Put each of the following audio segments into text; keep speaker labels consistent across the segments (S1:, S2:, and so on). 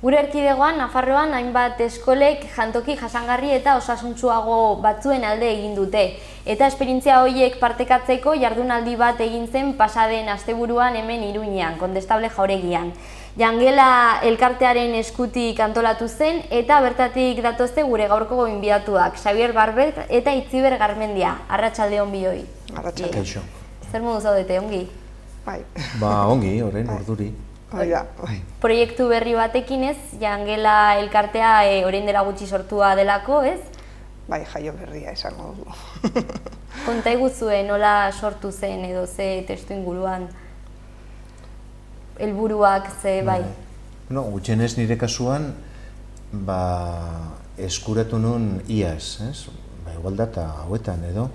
S1: Gure erkidegoan, Nafarroan, hainbat eskolek jantoki jasangarri eta osasuntsuago batzuen alde egin dute. Eta esperientzia horiek partekatzeko jardunaldi bat egin zen pasaden asteburuan hemen Iruñean, Kondestable Jauregian. Jangela elkartearen eskutik antolatu zen eta bertatik datozte gure gaurko gonbidatuak, Xabier Barbert eta Itziber Garmendia. Arratsalde on bioi.
S2: Arratsalde.
S1: Zer modu zaudete, ongi?
S2: Bai.
S3: Ongi, orain urduri.
S2: Bai.
S1: Proiektu berri batekin ez, Jangela elkartea orain dela gutxi sortua delako, ez?
S2: Bai, jaio berria esango dugu.
S1: Konta iguzue nola sortu zen edo ze testu inguruan helburuak ze bai?
S3: Gutxienez nire kasuan eskuratu nun iaz, igual data hauetan edo,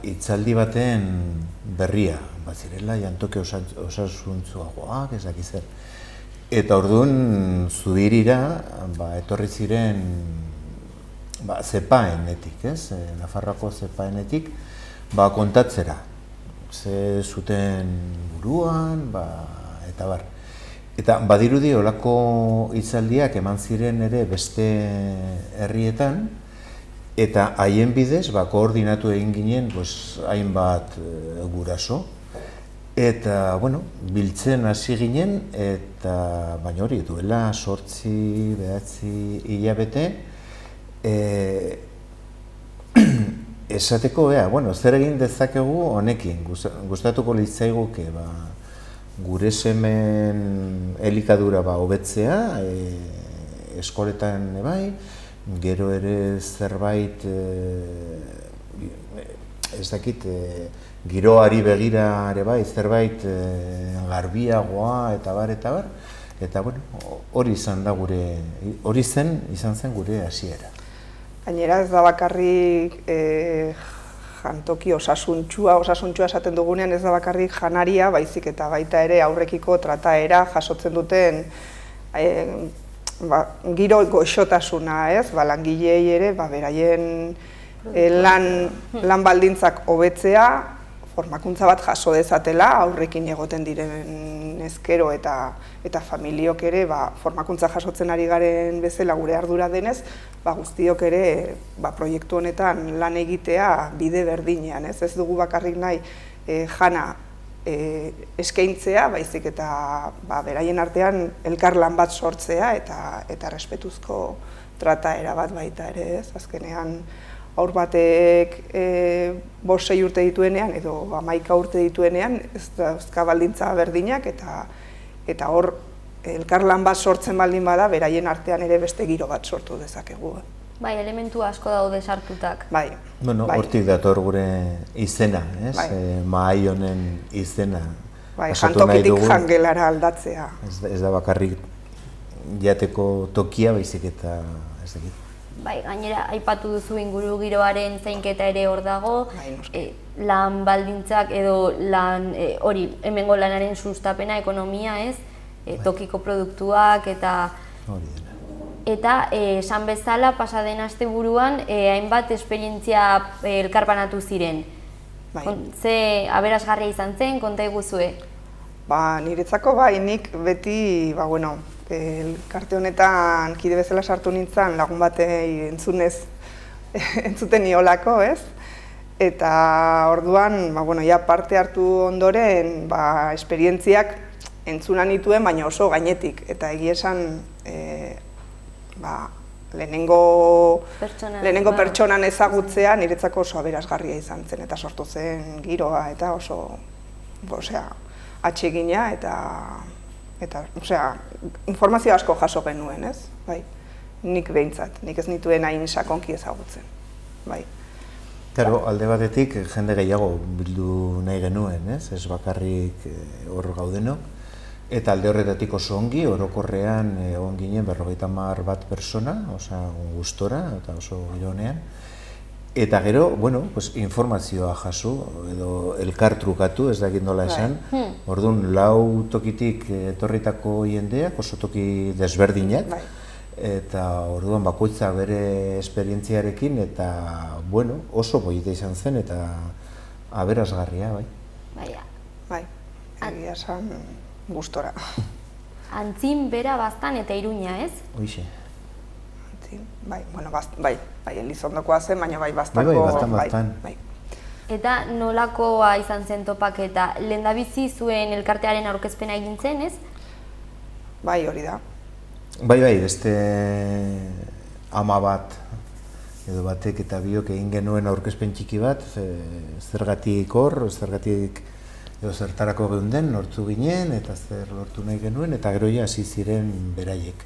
S3: hitzaldi baten berria, zirela jantoki osasuntsuagoak, ez dakiz zer. Eta orduan Zudirira etorri ziren zepaenetik, Nafarroako zepaenetik, kontatzera. Ze zuten buruan, eta bar. Eta badirudi olako hitzaldiak eman ziren ere beste herrietan, eta haien bidez koordinatu egin ginen hainbat guraso. Eta, biltzen hasi ginen, eta baina hori duela 8-9 hilabete, esateko, zer egin dezakegu honekin, gustatuko litzaiguke gure semen elikadura hobetzea, eskoletan bai, gero ere zerbait, ez dakit, giroari begira ere bai, zerbait garbiagoa eta bar, eta hori izan zen gure hasiera.
S2: Gainera ez da bakarrik jantoki osasuntsua esaten dugunean ez da bakarrik janaria, baizik eta baita ere aurrekiko trataera jasotzen duten giro goxotasuna, langilei ere beraien lan baldintzak hobetzea, formakuntza bat jaso dezatela, aurrekin egoten diren ezkero eta familiok ere formakuntza jasotzen ari garen bezala gure ardura denez, guztiok ere proiektu honetan lan egitea bide berdinean. Ez dugu bakarrik nahi jana eskaintzea, baizik eta beraien artean elkarlan bat sortzea eta respetuzko trataera bat baita ere, azkenean haur batek 5-6 urte dituenean edo 11 urte dituenean ez dauzka baldintza berdinak eta hor elkarlan bat sortzen baldin bada beraien artean ere beste giro bat sortu dezakegu.
S1: Bai, elementu asko daude sartutak.
S2: Bai.
S3: Hortik dator gure izena, mahai honen izena.
S2: Bai, jantokitik jangelara aldatzea.
S3: Ez da bakarrik jateko tokia baizik eta ez dakit.
S1: Bai, gainera, aipatu duzu inguru giroaren zainketa ere hor dago, lan baldintzak edo hori, hemengo lanaren sustapena, ekonomia, tokiko produktuak eta esan bezala pasaden asteburuan hainbat esperientzia elkarbanatu ziren. Ze aberasgarria izan zen, konta iguzue?
S2: Niretzako nik beti, elkarte honetan kide bezala sartu nintzen lagun batei entzuten niolako, eta orduan, parte hartu ondoren, esperientziak entzuna nituen, baina oso gainetik, eta egia esan, lehenengo pertsonan ezagutzea niretzako oso aberasgarria izan zen, eta sortu zen giroa, eta oso, atsegina, eta, informazio asko jaso genuen, ez? Nik behintzat, nik ez nituen hain sakonki ezagutzen, bai.
S3: Alde batetik, jende gehiago bildu nahi genuen, ez bakarrik hor gaudenok. Eta alde horretatik oso ongi, orokorrean egon ginen 51 pertsona, gustora eta oso gironean. Eta gero, informazioa jaso, edo elkartrukatu, ez dakit nola esan. Orduan, 4 tokitik etorritako jendeak, oso toki desberdinak. Eta orduan bakoitza bere esperientziarekin, eta oso polita izan zen, eta aberasgarria, bai.
S2: Bai, egia esan gustora.
S1: Antzin bera Baztan eta Iruña, ez?
S3: Hoixe.
S2: Bai, Elizondokoa zen, baina bai Baztanko.
S3: Baztan.
S1: Eta nolakoa izan zen topaketa? Lehendabizi zuen elkartearen aurkezpena egin zen, ez?
S2: Bai, hori da.
S3: Bai, beste ama bat edo batek eta biok egin genuen aurkezpen txiki bat, zergatik hor, zergatik edo zertarako geunden, nortzu ginen eta zer lortu nahi genuen, eta gero ja hasi ziren beraiek.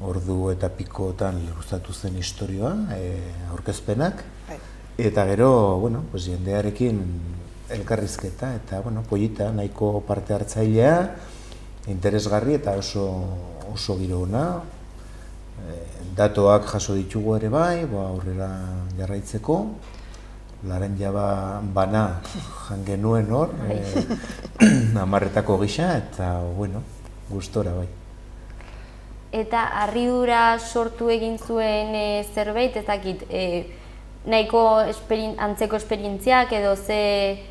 S3: Ordu eta pikotan luzatu zen istorioa, aurkezpenak, eta gero, jendearekin elkarrizketa, eta polita, nahiko parte hartzailea, interesgarri eta oso giro ona. Datoak jaso ditugu ere bai, aurrera jarraitzeko. Laranja bana jan genuen hor, 10 gisa, eta gustora bai.
S1: Eta harridura sortu egin zuen zerbait, ez dakit, nahiko antzeko esperientziak edo ze...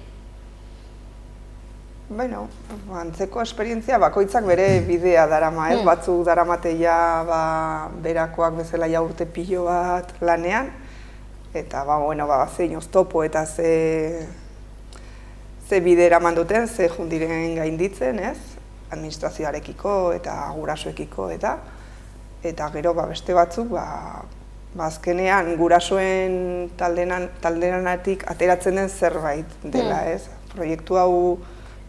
S2: Antzeko esperientzia bakoitzak bere bidea darama, ez? Batzuk daramate ja berakoak bezala ja urte pilo bat lanean, eta zein oztopo eta ze bide eraman duten, ze jundiren gainditzen, ez? Administrazioarekiko eta gurasoekiko eta gero beste batzuk azkenean gurasoen taldenatik ateratzen den zerbait dela, ez? Proiektu hau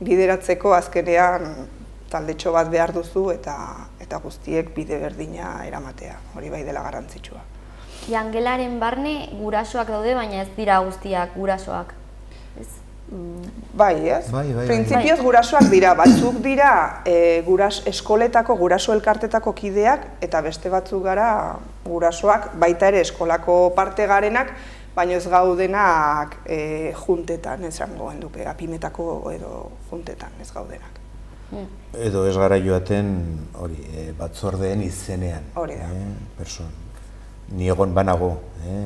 S2: bideratzeko azkenean taldetxo bat behar duzu eta guztiek bide berdina eramatea, hori bai dela garrantzitsua.
S1: Jangelaren barne gurasoak daude, baina ez dira guztiak gurasoak, ez?
S2: Bai, ez? Printzipioz gurasoak dira, batzuk dira eskoletako, guraso elkartetako kideak, eta beste batzuk gara gurasoak, baita ere eskolako parte garenak, baina ez gaudenak juntetan, esango genduke, apimetako edo juntetan ez gaudenak.
S3: Edo ez gara joaten batzordeen izenean.
S2: Hori da.
S3: Ni egon banago,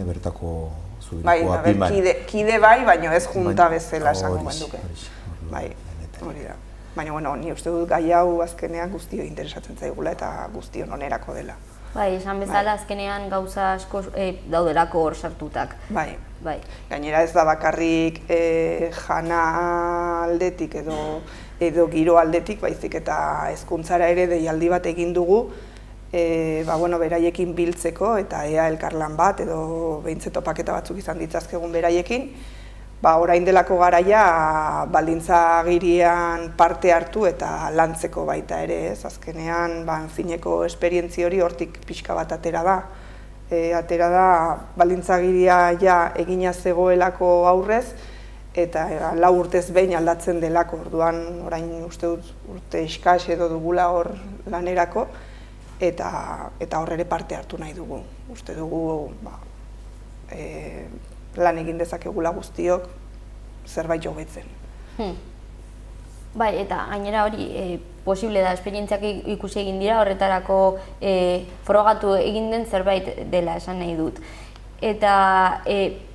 S3: bertako zubiriko apiman.
S2: Kide bai, baina ez junta bezala esango genduke. Bai, hori da. Baina, ni uste dut gai hau azkenean guztio interesatzen zaigula eta guztion onerako dela.
S1: Bai, esan bezala azkenean gauza asko daudelako hor sartutak.
S2: Bai. Gainera ez da bakarrik jana aldetik edo giro aldetik, baizik eta hezkuntzara ere deialdi bat egin dugu, beraiekin biltzeko eta ea elkarlan bat edo behintzat topaketa batzuk izan ditzazkegun beraiekin, orain delako garaia baldintzagirian parte hartu eta lantzeko baita ere, ez? Azkenean, fineko esperientzi hori hortik pixka bat atera da. Atera da baldintzagiria ja egina zegoelako aurrez, eta 4 urtez behin aldatzen delako, orduan orain uste dut urte eskas edo dugula hor lanerako, eta horre parte hartu nahi dugu. Uste dugu lan egin dezakegula guztiok zerbait jobetzen.
S1: Bai, eta gainera hori posible da, esperientziak ikusi egin dira, horretarako frogatu egin den zerbait dela esan nahi dut. Eta,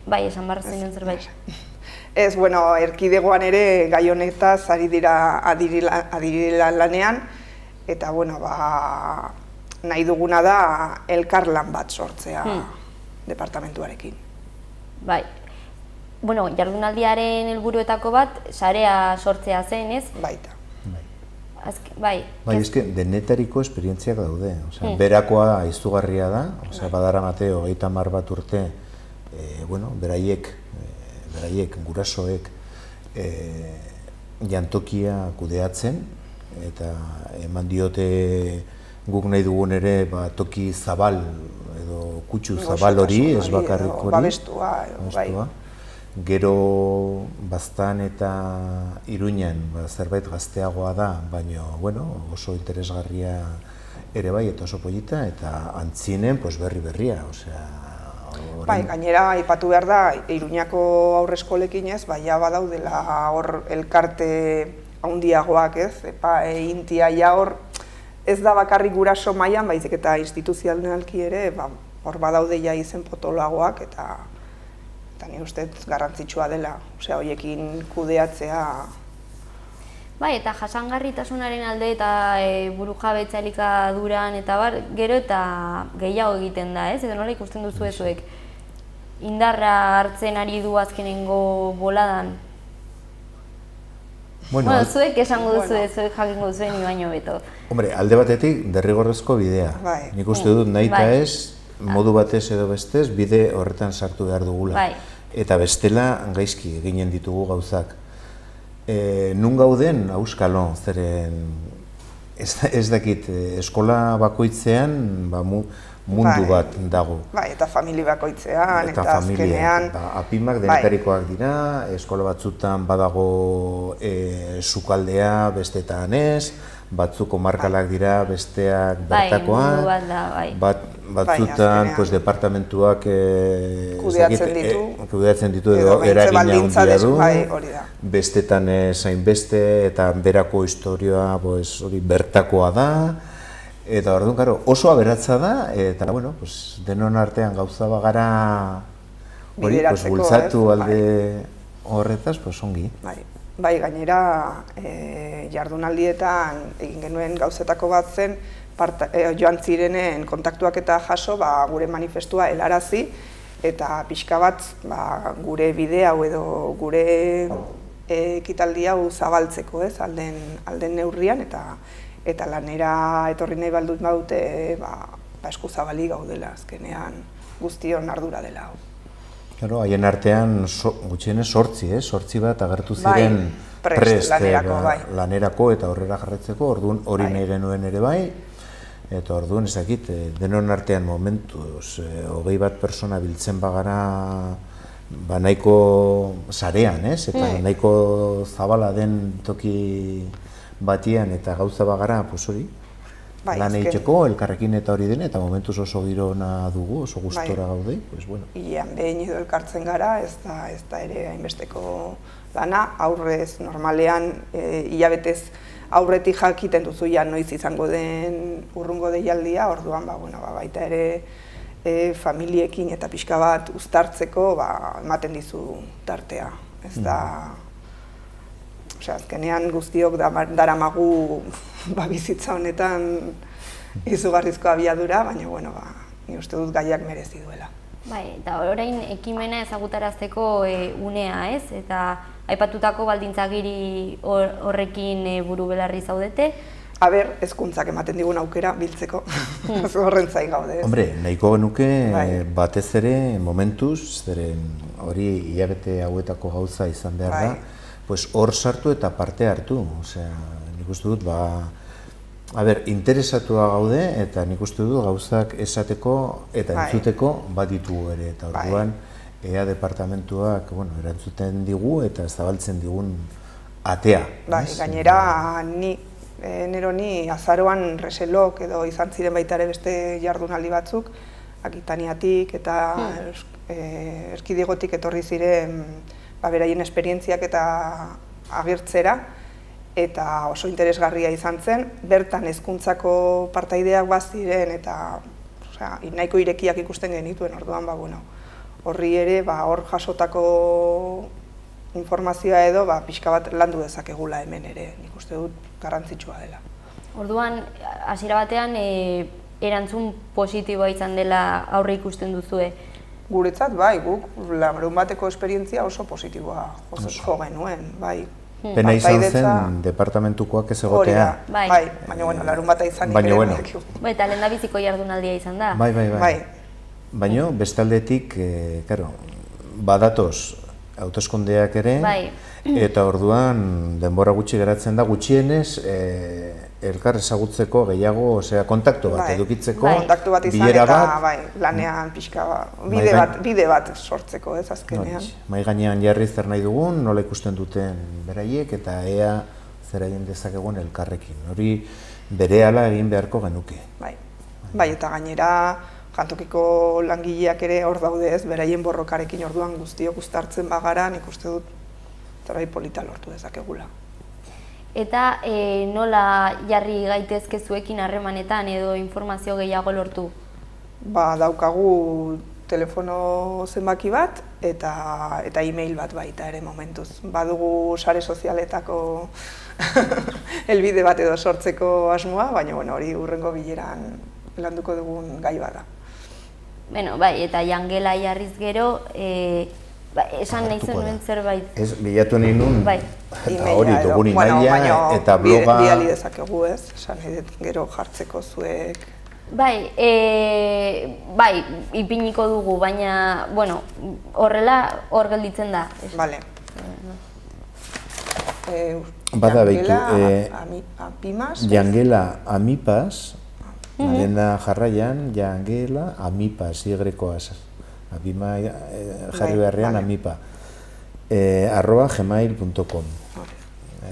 S1: bai, esan barra zen den zerbait.
S2: Ez, erkidegoan ere gai honetaz ari dira lanean, eta, nahi duguna da elkarlan bat sortzea departamentuarekin.
S1: Bai. Jardunaldiaren helburuetako bat, sarea sortzea zen, ez?
S2: Baita.
S1: Bai.
S3: Bai, eske denetariko esperientziak daude. Berakoa izugarria da, badaramate 30 bat urte, beraiek, gurasoek, jantokia kudeatzen, eta eman diote guk nahi dugun ere toki zabal edo kutsu zabal hori, ez bakarrik hori.
S2: Babestua, bai.
S3: Gero Baztan eta Iruñan zerbait gazteagoa da, baina oso interesgarria ere bai eta oso polita, eta Antzinen berri-berria,
S2: Bai, gainera, aipatu behar da, Iruñako aurreskolekin ez, baina badaudela hor elkarte handiagoak ez, intia hor ez da bakarrik guraso mailan, baizik eta instituzionalki ere, hor badaude ja izen potoloagoak, eta ni uste garrantzitsua dela, horiekin kudeatzea.
S1: Bai, eta jasangarritasunaren alde eta burujabetza elikaduran eta gero eta gehiago egiten da, ez? Edo nola ikusten duzu ezuek indarra hartzen ari du azkenengo boladan? Zuek esango duzu zuek jakingo duzuen ni baino beto.
S3: Hombre, alde batetik derrigorrezko bidea. Nik uste dut nahi eta ez, modu batez edo bestez, bide horretan sartu behar dugula. Eta bestela gaizki eginen ditugu gauzak. Nun gauden, auskalo, zeren ez dakit, eskola bakoitzean mundu bat dago.
S2: Eta famili bakoitzean, eta azkenean.
S3: Apimak denetarikoak dira, eskola batzutan badago sukaldea bestetan ez, batzuk komarkalak dira besteak bertakoak, batzutan departamentuak kudeatzen ditu edo eragina handia du, bestetan zainbeste eta berako historioa bertakoa da, eta orduan oso aberatza da, eta denon artean gauza bagara bultzatu alde horretaz, ongi.
S2: Bai, gainera, jardunaldietan egin genuen gauzetako bat zen, joan zirenen kontaktuak eta jaso gure manifestua helarazi, eta pixka bat gure bide hau edo gure ekitaldi hau zabaltzeko, alden neurrian, eta lanera etorri nahi baldut badute esku zabali gaudela, azkenean guztion ardura dela hau.
S3: Haien artean gutxienez 8 bat agertu ziren prest lanerako eta horrela jarretzeko, orduan hori nahi genuen ere bai, eta orduan ez dakit, denon artean momentuz, 20 bat persona biltzen bagara nahiko sarean, eta nahiko zabala den toki batian eta gauza bagara, hori, lan egiteko, elkarrekin eta hori dena, eta momentuz oso giro ona dugu, oso gustora gaude.
S2: Ilean behin edo elkartzen gara, ez da ere hainbesteko lana, aurrez normalean hilabetez aurretik jakiten duzu noiz izango den urrungo deialdia, orduan baita ere familiekin eta pixka bat uztartzeko ematen dizu tartea. Ez da, azkenean guztiok daramagu bizitza honetan izugarrizko abiadura, baina ni uste dut gaiak merezi duela.
S1: Bai, eta orain ekimena ezagutarazteko unea, ez? Eta aipatutako baldintzagiri horrekin buru belarri zaudete?
S2: Hezkuntzak ematen digun aukera biltzeko, horren zai gaude.
S3: Hombre, nahiko genuke batez ere momentuz, zeren hori hilabete hauetako gauza izan behar da, hor sartu eta parte hartu. Nik uste dut, interesatua gaude eta nik uste dut gauzak esateko eta entzuteko baditu ere. Eta orduan, ea departamentuak erantzuten digu eta zabaltzen digun atea.
S2: Gainera, ni azaroan reselok edo izan ziren baita ere beste jardunaldi batzuk, Akitaniatik eta Erkidegotik etorri ziren beraien esperientziak eta agertzera, eta oso interesgarria izan zen, bertan hezkuntzako partaideak baziren eta nahiko irekiak ikusten genituen, orduan horri ere hor jasotako informazioa edo pixka bat landu dezakegula hemen ere, nik uste dut garrantzitsua dela.
S1: Orduan, hasiera batean erantzun positiboa izan dela aurre ikusten duzue?
S2: Guretzat, guk larun bateko esperientzia oso positiboa jo genuen,
S3: Pena izan zen departamentukoak ez egotea.
S2: Baina larun bata izan ere.
S1: Eta lehendabiziko jardunaldia izan da.
S3: Baina bestaldetik, badatoz hauteskundeak ere, eta orduan denbora gutxi geratzen da, gutxienez elkar ezagutzeko gehiago, osea, kontaktu bat edukitzeko,
S2: kontaktu bat izan
S3: bilera
S2: eta
S3: bat,
S2: lanean pixka bide bat sortzeko, ez azkenean.
S3: Mahai gainean jarri zer nahi dugun, nola ikusten duten beraiek eta ea zer egin dezakegun elkarrekin. Hori berehala egin beharko genuke.
S2: Bai, eta gainera jantokiko langileak ere hor daude ez, beraien borrokarekin orduan guztiok uztartzen bagara, nik uste dut zerbait polita lortu dezakegula.
S1: Eta nola jarri gaitezke zuekin harremanetan edo informazio gehiago lortu?
S2: Daukagu telefono zenbaki bat eta e-mail bat baita ere momentuz. Badugu sare sozialetako helbide bat edo sortzeko asmoa, baina hori hurrengo bileran landuko dugun gai bada.
S1: Bueno, bai, eta jangela jarriz gero, esan nahi zenuen zerbait.
S3: Ez, bilatu nahi nun, eta hori dugun
S2: emaila
S3: eta bloga...
S2: Bidali dezakegu ez, esan nahi dut gero jartzeko zuek.
S1: Bai, ipiniko dugu, baina, bueno, horrela hor gelditzen da.
S2: Bale.
S3: Bada behitu,
S2: Jangela
S3: Amipas, Nalenda jarraian, Jangela Amipas, Y-koaz, Abima jarri beharrean Amipa, @gmail.com.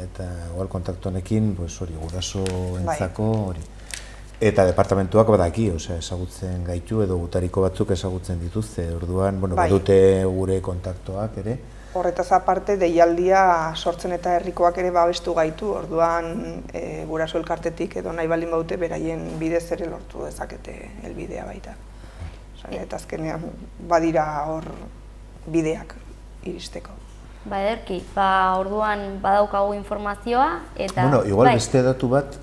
S3: Eta igual kontaktu honekin, hori, guraso entzako, hori. Eta departamentuak badaki, ezagutzen gaitu edo gutariko batzuk ezagutzen dituzte, orduan, badute gure kontaktuak ere.
S2: Horretaz aparte, deialdia sortzen eta herrikoak ere babestu gaitu, orduan guraso elkartetik edo nahi baldin baute beraien bidez ere lortu dezakete helbidea baita. Eta azkenean badira hor bideak iristeko.
S1: Ederki, orduan badaukagu informazioa eta...
S3: Bueno, igual beste datu bat,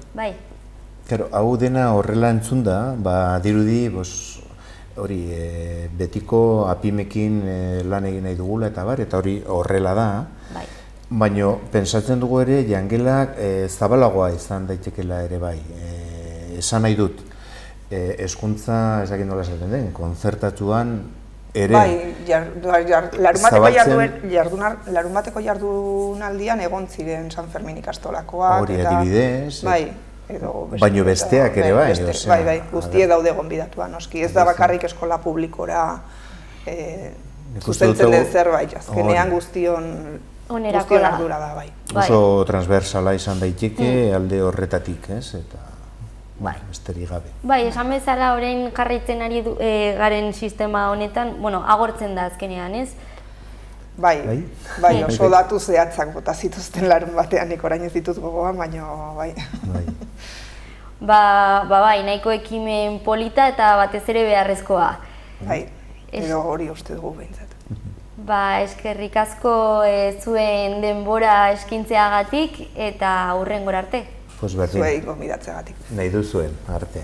S3: hau dena horrela entzunda, dirudi, hori, betiko apimekin lan egin nahi dugula eta eta hori horrela da. Baina, pentsatzen dugu ere, jangelak zabalagoa izan daitekela ere bai. Esan nahi dut, hezkuntza, ez dakit nola esaten den, kontzertatuan ere
S2: larumateko jardunaldian egon ziren San Fermin ikastolakoak.
S3: Hori, adibidez.
S2: Baina
S3: besteak ere bai.
S2: Bai, guztie daude gonbidatua, noski. Ez da bakarrik eskola publikora zuzentzen den zerbait, azkenean guztion ardura da, bai.
S3: Oso transversala izan daiteke alde horretatik, ez? Eta besterik gabe.
S1: Bai, esan bezala orain jarraitzen ari garen sistema honetan, agortzen da azkenean, ez?
S2: Bai, oso datu zehatzak bota zituzten larun batean, nik orain ez ditut gogoan, baina bai.
S1: Bai, nahiko ekimen polita eta batez ere beharrezkoa.
S2: Bai, edo hori uste dugu behintzat.
S1: Eskerrik asko zuen denbora eskintzeagatik eta hurrengora arte.
S2: Zuei gonbidatzeagatik.
S3: Nahi duzuen arte.